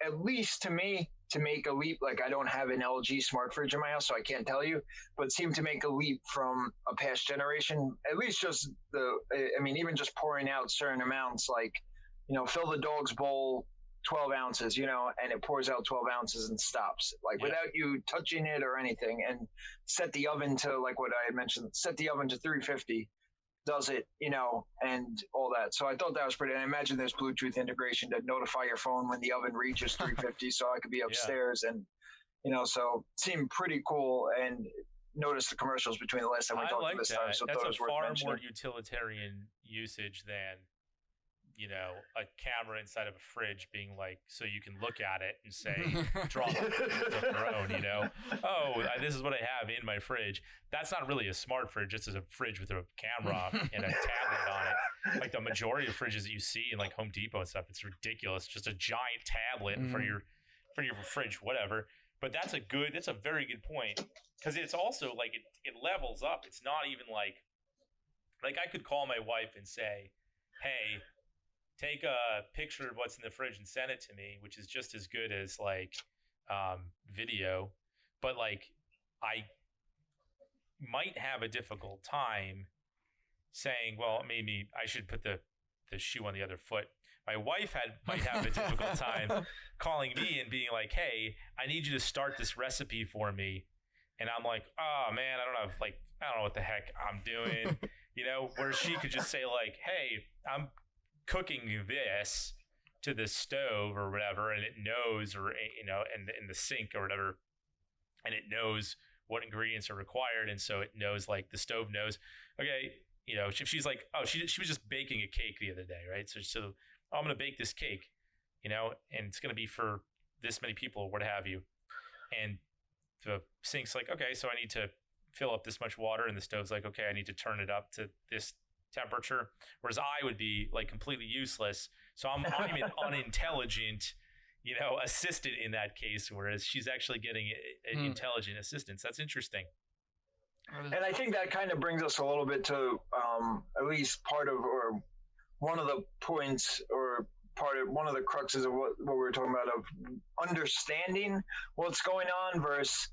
at least to me, to make a leap. Like, I don't have an LG smart fridge in my house, so I can't tell you, but it seemed to make a leap from a past generation. At least just even just pouring out certain amounts, like, you know, fill the dog's bowl 12 ounces, you know, and it pours out 12 ounces and stops, like without you touching it or anything, and set the oven to, like what I had mentioned, set the oven to 350, does it, you know, and all that. So I thought that was pretty, and I imagine there's Bluetooth integration to notify your phone when the oven reaches 350 so I could be upstairs and, so it seemed pretty cool, and noticed the commercials between the last time we talked like this that. time, so That's thought it a was worth far mentioning. more utilitarian usage than a camera inside of a fridge being like, so you can look at it and say, draw conclusions of your own, this is what I have in my fridge. That's not really a smart fridge. It's just a fridge with a camera and a tablet on it. Like the majority of fridges that you see in like Home Depot and stuff, it's ridiculous. Just a giant tablet for your fridge, whatever. But that's a very good point, because it's also like it levels up. It's not even like I could call my wife and say, hey, take a picture of what's in the fridge and send it to me, which is just as good as like video. But like I might have a difficult time saying, well, maybe I should put the shoe on the other foot. My wife might have a difficult time calling me and being like, hey, I need you to start this recipe for me. And I'm like, oh man, I don't know what the heck I'm doing. Where she could just say like, hey, I'm cooking this to the stove or whatever, and it knows, or in the sink or whatever, and it knows what ingredients are required, and so it knows, like the stove knows, okay, if she's like, oh, she was just baking a cake the other day, right? So I'm gonna bake this cake, and it's gonna be for this many people or what have you, and the sink's like, okay, so I need to fill up this much water, and the stove's like, okay, I need to turn it up to this temperature, whereas I would be like completely useless. So I'm an unintelligent, assistant in that case, whereas she's actually getting an intelligent assistance. That's interesting. And I think that kind of brings us a little bit to at least part of, or one of the points, or one of the cruxes of what we were talking about, of understanding what's going on versus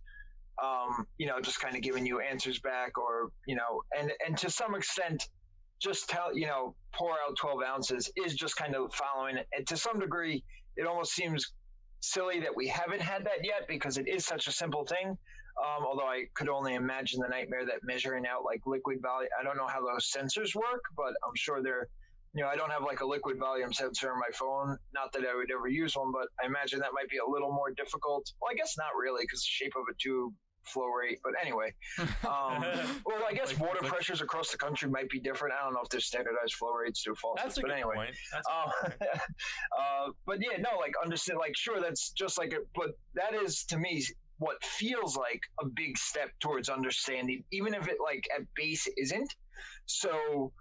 just kind of giving you answers back, or and to some extent just pour out 12 ounces is just kind of following it. And to some degree, it almost seems silly that we haven't had that yet, because it is such a simple thing. Although I could only imagine the nightmare that measuring out like liquid volume. I don't know how those sensors work, but I'm sure they're, I don't have like a liquid volume sensor on my phone. Not that I would ever use one, but I imagine that might be a little more difficult. Well, I guess not really, because the shape of a tube, flow rate, but anyway. Well, I guess water pressures across the country might be different. I don't know if there's standardized flow rates to faucets, but anyway. Point. That's a good point. But yeah, no, like understand, like sure, that's just like but that is to me what feels like a big step towards understanding, even if it like at base isn't. So,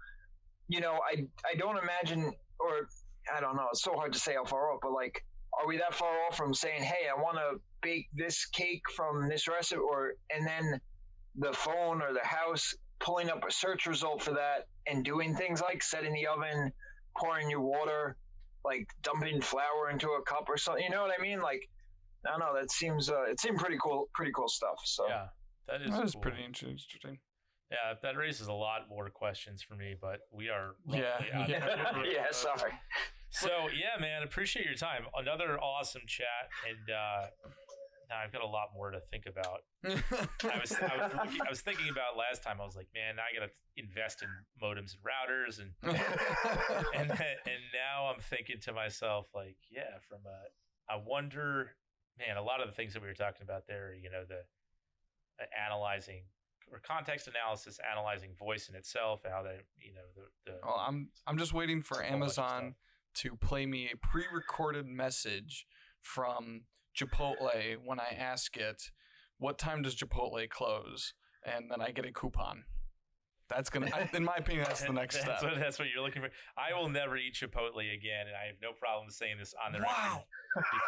I don't imagine, or I don't know, it's so hard to say how far off, but like, are we that far off from saying, hey, I want to bake this cake from this recipe, and then the phone or the house pulling up a search result for that and doing things like setting the oven, pouring your water, like dumping flour into a cup or something, you know what I mean? Like, I don't know, that seems, it seemed pretty cool stuff. So yeah, that is cool. Pretty interesting. Yeah, that raises a lot more questions for me, but we are sorry. So yeah, man, appreciate your time. Another awesome chat, and now I've got a lot more to think about. I was thinking about last time. I was like, man, I gotta invest in modems and routers, and and now I'm thinking to myself, like, yeah, I wonder, man, a lot of the things that we were talking about there, the analyzing, or context analysis, analyzing voice in itself, and how that, Well, I'm just waiting for Amazon to play me a pre-recorded message from Chipotle when I ask it, what time does Chipotle close? And then I get a coupon. That's in my opinion, that's the next step. That's what you're looking for. I will never eat Chipotle again, and I have no problem saying this on the record.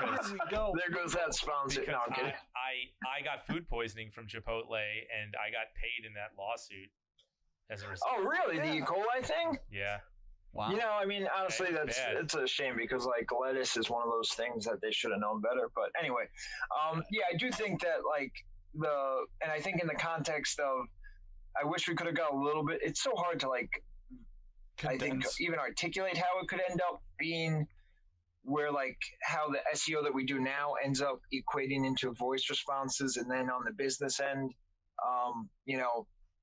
Because there goes that sponsor. No, I'm kidding. I got food poisoning from Chipotle, and I got paid in that lawsuit as a result. Oh, really? The E. coli thing? Yeah. Wow. I mean, honestly, it's a shame, because like lettuce is one of those things that they should have known better. But anyway, yeah, I do think that like and I think in the context of, I wish we could have got a little bit. It's so hard to like, I think, even articulate how it could end up being, where like how the SEO that we do now ends up equating into voice responses, and then on the business end,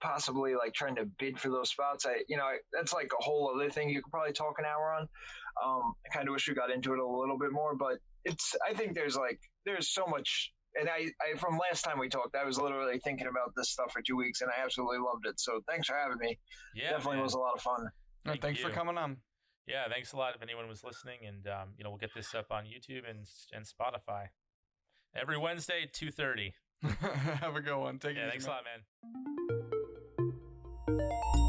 possibly like trying to bid for those spots. That's like a whole other thing you could probably talk an hour on. I kind of wish we got into it a little bit more, but I think there's so much And I from last time we talked, I was literally thinking about this stuff for 2 weeks, and I absolutely loved it. So thanks for having me. Yeah, Definitely was a lot of fun. Thanks for coming on. Yeah, thanks a lot if anyone was listening, and we'll get this up on YouTube and Spotify every Wednesday at 2:30. Have a good one. Take it easy. Thanks man. a lot, man.